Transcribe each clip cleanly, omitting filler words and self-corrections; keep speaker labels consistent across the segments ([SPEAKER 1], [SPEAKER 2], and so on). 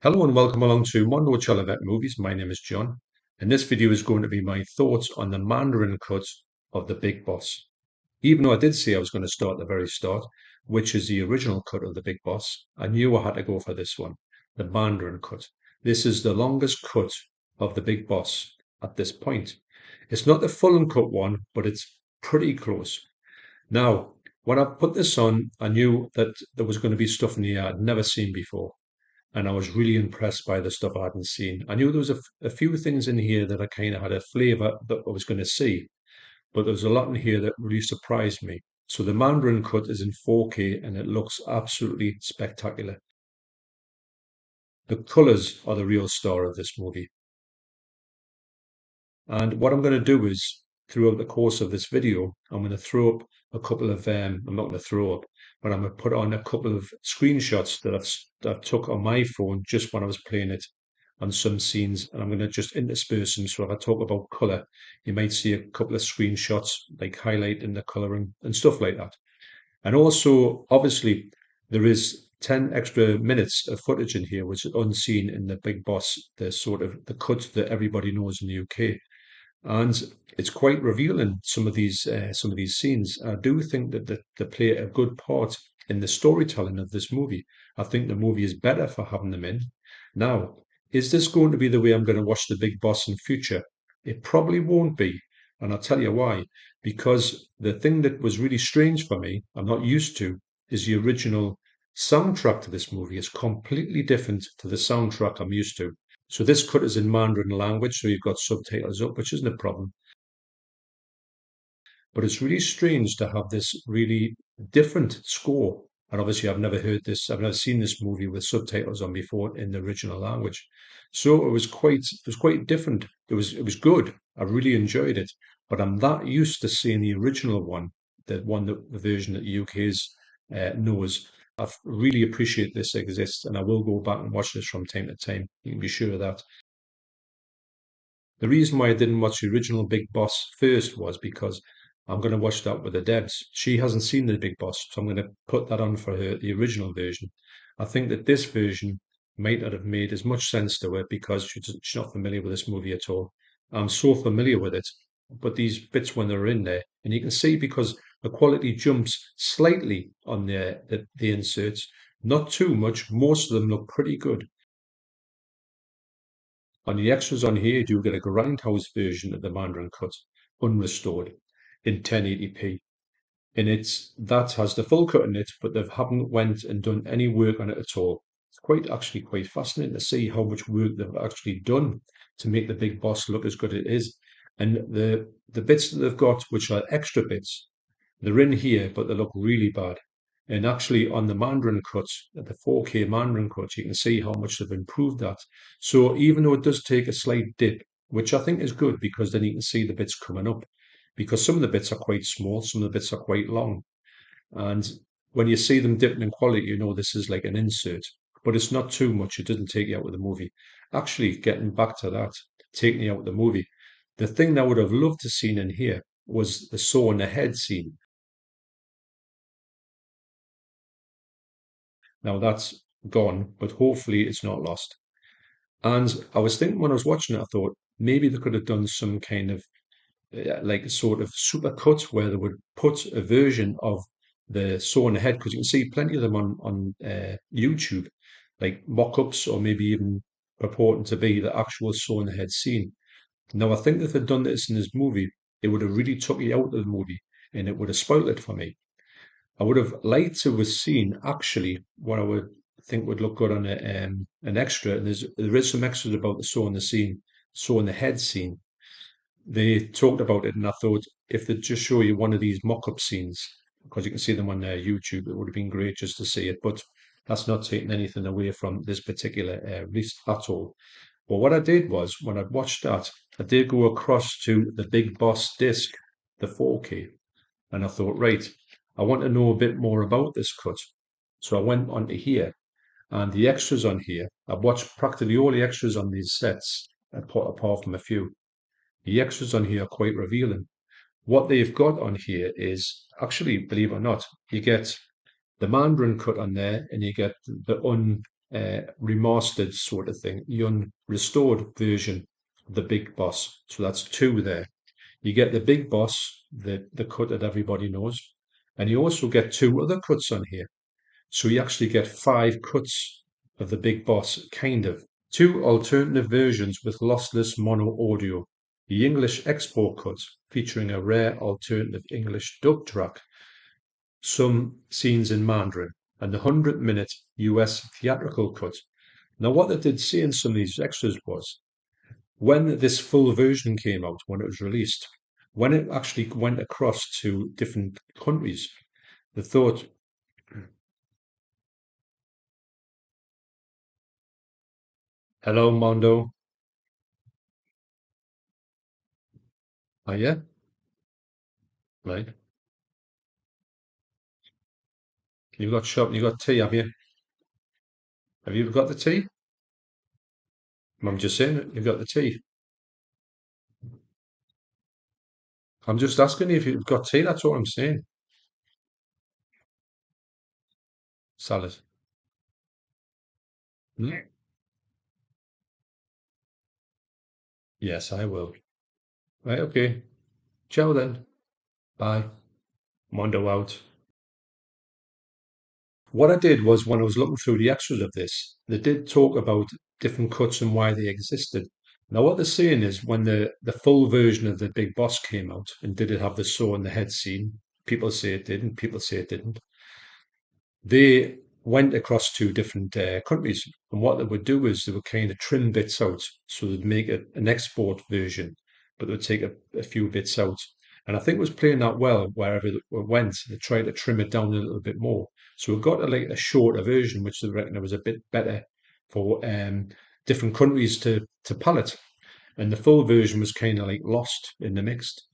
[SPEAKER 1] Hello and welcome along to Mondo Chelloveck Movies. My name is John, and this video is going to be my thoughts on the Mandarin cut of The Big Boss. Even though I did say I was going to start at the very start, which is the original cut of The Big Boss, I knew I had to go for this one, the Mandarin cut. This is the longest cut of The Big Boss at this point. It's not the full uncut one, but it's pretty close. Now, when I put this on, I knew that there was going to be stuff in here I'd never seen before, and I was really impressed by the stuff I hadn't seen. I knew there was a few things in here that I kind of had a flavour that I was going to see, but there was a lot in here that really surprised me. So the Mandarin cut is in 4K and it looks absolutely spectacular. The colours are the real star of this movie. And what I'm going to do is, throughout the course of this video, I'm going to throw up a couple of, I'm not going to throw up, but I'm going to put on a couple of screenshots that I've took on my phone just when I was playing it on some scenes, and I'm going to just intersperse them. So if I talk about colour, you might see a couple of screenshots like highlighting the colouring and stuff like that. And also, obviously, there is 10 extra minutes of footage in here, which is unseen in the Big Boss, the sort of the cut that everybody knows in the UK. And it's quite revealing, some of these scenes. I do think that they play a good part in the storytelling of this movie. I think the movie is better for having them in. Now, is this going to be the way I'm going to watch The Big Boss in future? It probably won't be, and I'll tell you why. Because the thing that was really strange for me, I'm not used to, is the original soundtrack to this movie is completely different to the soundtrack I'm used to. So this cut is in Mandarin language, so you've got subtitles up, which isn't a problem. But it's really strange to have this really different score. And obviously, I've never seen this movie with subtitles on before in the original language. So it was quite different. It was good. I really enjoyed it. But I'm that used to seeing the original one, the version that UK's knows. I really appreciate this exists, and I will go back and watch this from time to time. You can be sure of that. The reason why I didn't watch the original Big Boss first was because I'm going to watch that with the Debs. She hasn't seen the Big Boss, so I'm going to put that on for her, the original version. I think that this version might not have made as much sense to her because she's not familiar with this movie at all. I'm so familiar with it, but these bits when they're in there, and you can see because the quality jumps slightly on the inserts, not too much. Most of them look pretty good. On the extras on here, you do get a grindhouse version of the Mandarin Cut, unrestored, in 1080p. And that has the full cut in it, but they haven't went and done any work on it at all. It's actually quite fascinating to see how much work they've actually done to make the Big Boss look as good as it is. And the bits that they've got, which are extra bits, they're in here, but they look really bad. And actually, on the Mandarin cut, the 4K Mandarin cut, you can see how much they've improved that. So even though it does take a slight dip, which I think is good because then you can see the bits coming up, because some of the bits are quite small, some of the bits are quite long. And when you see them dipping in quality, you know this is like an insert, but it's not too much. It doesn't take you out of the movie. Actually, getting back to that, taking you out of the movie, the thing that I would have loved to seen in here was the saw in the head scene. Now that's gone, but hopefully it's not lost. And I was thinking when I was watching it, I thought maybe they could have done some kind of like sort of super cut where they would put a version of the saw in the head because you can see plenty of them on YouTube, like mock-ups or maybe even purporting to be the actual saw in the head scene. Now I think if they'd done this in this movie, it would have really took you out of the movie and it would have spoiled it for me. I would have liked to have seen actually what I would think would look good on an extra. And there is some extras about the saw in the scene, saw in the head scene. They talked about it, and I thought if they'd just show you one of these mock-up scenes, because you can see them on YouTube, it would have been great just to see it. But that's not taking anything away from this particular release at all. But what I did was when I watched that, I did go across to the Big Boss disc, the 4K. And I thought, right, I want to know a bit more about this cut. So I went onto here and the extras on here. I've watched practically all the extras on these sets, apart from a few. The extras on here are quite revealing. What they've got on here is actually, believe it or not, you get the Mandarin cut on there and you get the remastered sort of thing, the unrestored version of the Big Boss. So that's two there. You get the Big Boss, the cut that everybody knows, and you also get two other cuts on here. So you actually get five cuts of the Big Boss, kind of. Two alternative versions with lossless mono audio. The English export cut, featuring a rare alternative English dub track, some scenes in Mandarin, and the 100-minute US theatrical cut. Now, what they did see in some of these extras was when this full version came out, when it was released, when it actually went across to different countries, they thought, hello, Mondo. Oh, yeah, right. You've got tea, have you? Have you got the tea? I'm just saying, you've got the tea. I'm just asking you if you've got tea, that's all I'm saying. Salad. Hmm? Yes, I will. Right, okay. Ciao then. Bye. Mondo out. What I did was when I was looking through the extras of this, they did talk about different cuts and why they existed. Now, what they're saying is when the full version of the Big Boss came out, and did it have the saw and the head scene? People say it didn't, people say it didn't. They went across to different countries, and what they would do is they would kind of trim bits out, so they'd make an export version, but they'd take a few bits out. And I think it was playing that well wherever it went. They tried to trim it down a little bit more, so we got like a shorter version, which they reckon was a bit better for different countries to palette, and the full version was kind of like lost in the mixed.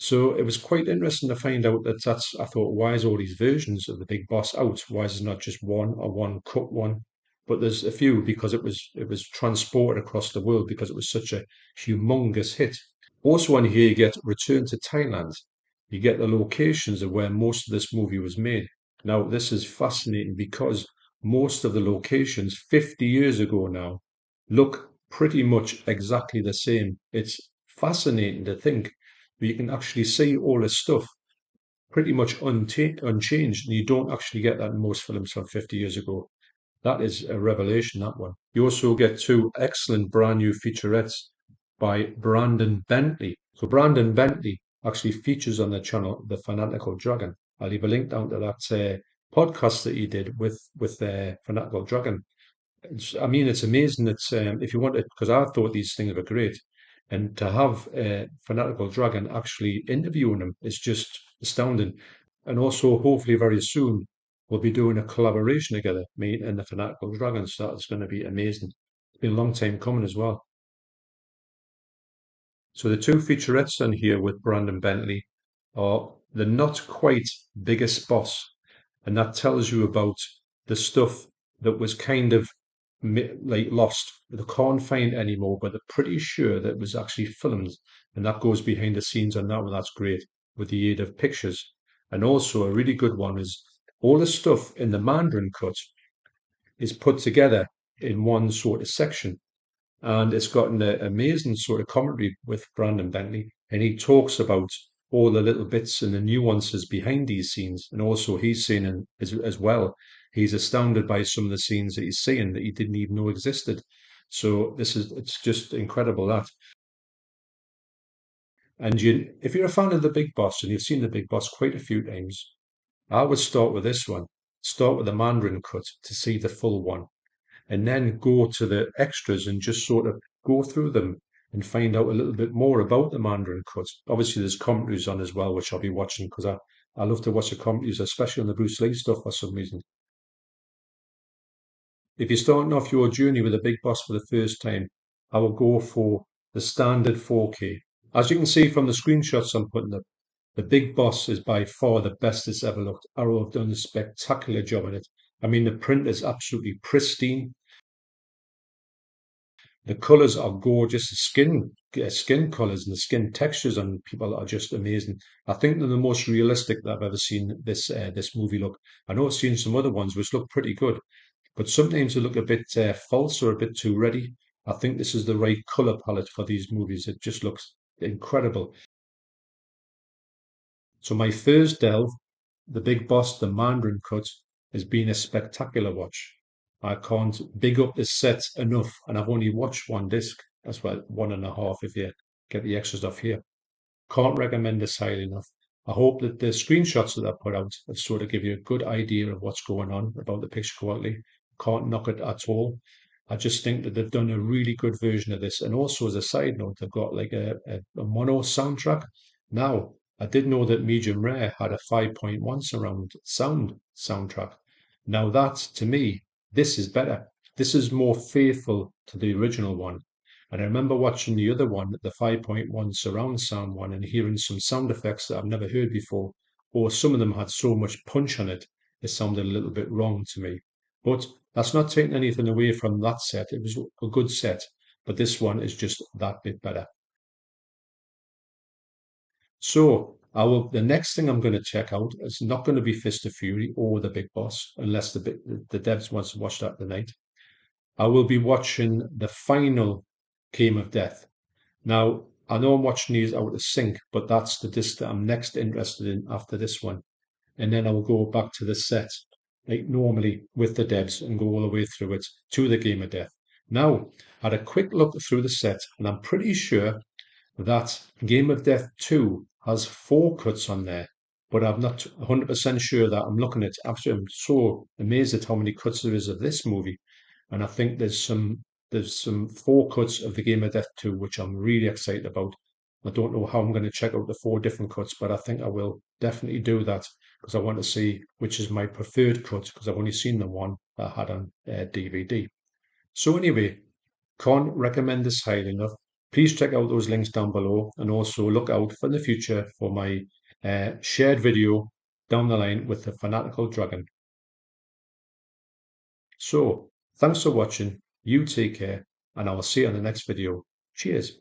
[SPEAKER 1] So it was quite interesting to find out that that's. I thought, why is all these versions of the Big Boss out? Why is there not just one or one cut one? But there's a few because it was transported across the world because it was such a humongous hit. Also on here you get Return to Thailand. You get the locations of where most of this movie was made. Now this is fascinating because most of the locations 50 years ago now look pretty much exactly the same. It's fascinating to think that you can actually see all this stuff pretty much unchanged, and you don't actually get that in most films from 50 years ago. That is a revelation, that one. You also get two excellent brand new featurettes by Brandon Bentley. So Brandon Bentley actually features on the channel The Fanatical Dragon. I'll leave a link down to that podcast that he did with Fanatical Dragon. I mean, it's amazing that if you want it, because I thought these things were great, and to have Fanatical Dragon actually interviewing them is just astounding. And also, hopefully, very soon we'll be doing a collaboration together, me and the Fanatical Dragon. So that's going to be amazing. It's been a long time coming as well. So the two featurettes on here with Brandon Bentley are the not quite biggest boss, and that tells you about the stuff that was kind of like lost. They can't find it anymore, but they're pretty sure that it was actually filmed, and that goes behind the scenes on that one. That's great with the aid of pictures. And also a really good one is all the stuff in the Mandarin cut is put together in one sort of section, and it's got an amazing sort of commentary with Brandon Bentley, and he talks about all the little bits and the nuances behind these scenes, and also he's seen as well. He's astounded by some of the scenes that he's seeing that he didn't even know existed. So it's just incredible that. And if you're a fan of the Big Boss and you've seen the Big Boss quite a few times, I would start with this one. Start with the Mandarin cut to see the full one, and then go to the extras and just sort of go through them and find out a little bit more about the Mandarin cut. Obviously, there's commentaries on as well, which I'll be watching because I love to watch the commentaries, especially on the Bruce Lee stuff for some reason. If you're starting off your journey with a Big Boss for the first time, I will go for the standard 4K. As you can see from the screenshots I'm putting up, the Big Boss is by far the best it's ever looked. Arrow have done a spectacular job on it. I mean, the print is absolutely pristine. The colors are gorgeous. The skin colors and the skin textures on people are just amazing. I think they're the most realistic that I've ever seen this movie look. I know I've seen some other ones which look pretty good, but sometimes they look a bit false or a bit too ready. I think this is the right color palette for these movies. It just looks incredible. So my first delve, the big boss, the Mandarin Cut, has been a spectacular watch. I can't big up this set enough, and I've only watched one disc. That's well, one and a half if you get the extra stuff here. Can't recommend this highly enough. I hope that the screenshots that I put out will sort of give you a good idea of what's going on about the picture quality. Can't knock it at all. I just think that they've done a really good version of this. And also, as a side note, they've got like a mono soundtrack. Now, I did know that Medium Rare had a 5.1 surround sound soundtrack. Now, that to me, this is better. This is more faithful to the original one. And I remember watching the other one, the 5.1 surround sound one, and hearing some sound effects that I've never heard before, or some of them had so much punch on it, it sounded a little bit wrong to me. But that's not taking anything away from that set. It was a good set, but this one is just that bit better. So the next thing I'm going to check out is not going to be Fist of Fury or the Big Boss, unless the devs wants to watch that tonight. I will be watching the final Game of Death. Now, I know I'm watching these out of sync, but that's the disc that I'm next interested in after this one. And then I'll go back to the set, like normally with the devs, and go all the way through it to the Game of Death. Now, I had a quick look through the set, and I'm pretty sure that Game of Death 2 has 4 cuts on there, but I'm not 100% sure that I'm looking at. Actually, I'm so amazed at how many cuts there is of this movie, and I think there's some 4 cuts of the Game of Death 2, which I'm really excited about. I don't know how I'm going to check out the 4 different cuts, but I think I will definitely do that because I want to see which is my preferred cut because I've only seen the one that I had on DVD. So anyway, can't recommend this highly enough. Please check out those links down below and also look out for the future for my shared video down the line with the Fanatical Dragon. So, thanks for watching. You take care, and I will see you on the next video. Cheers.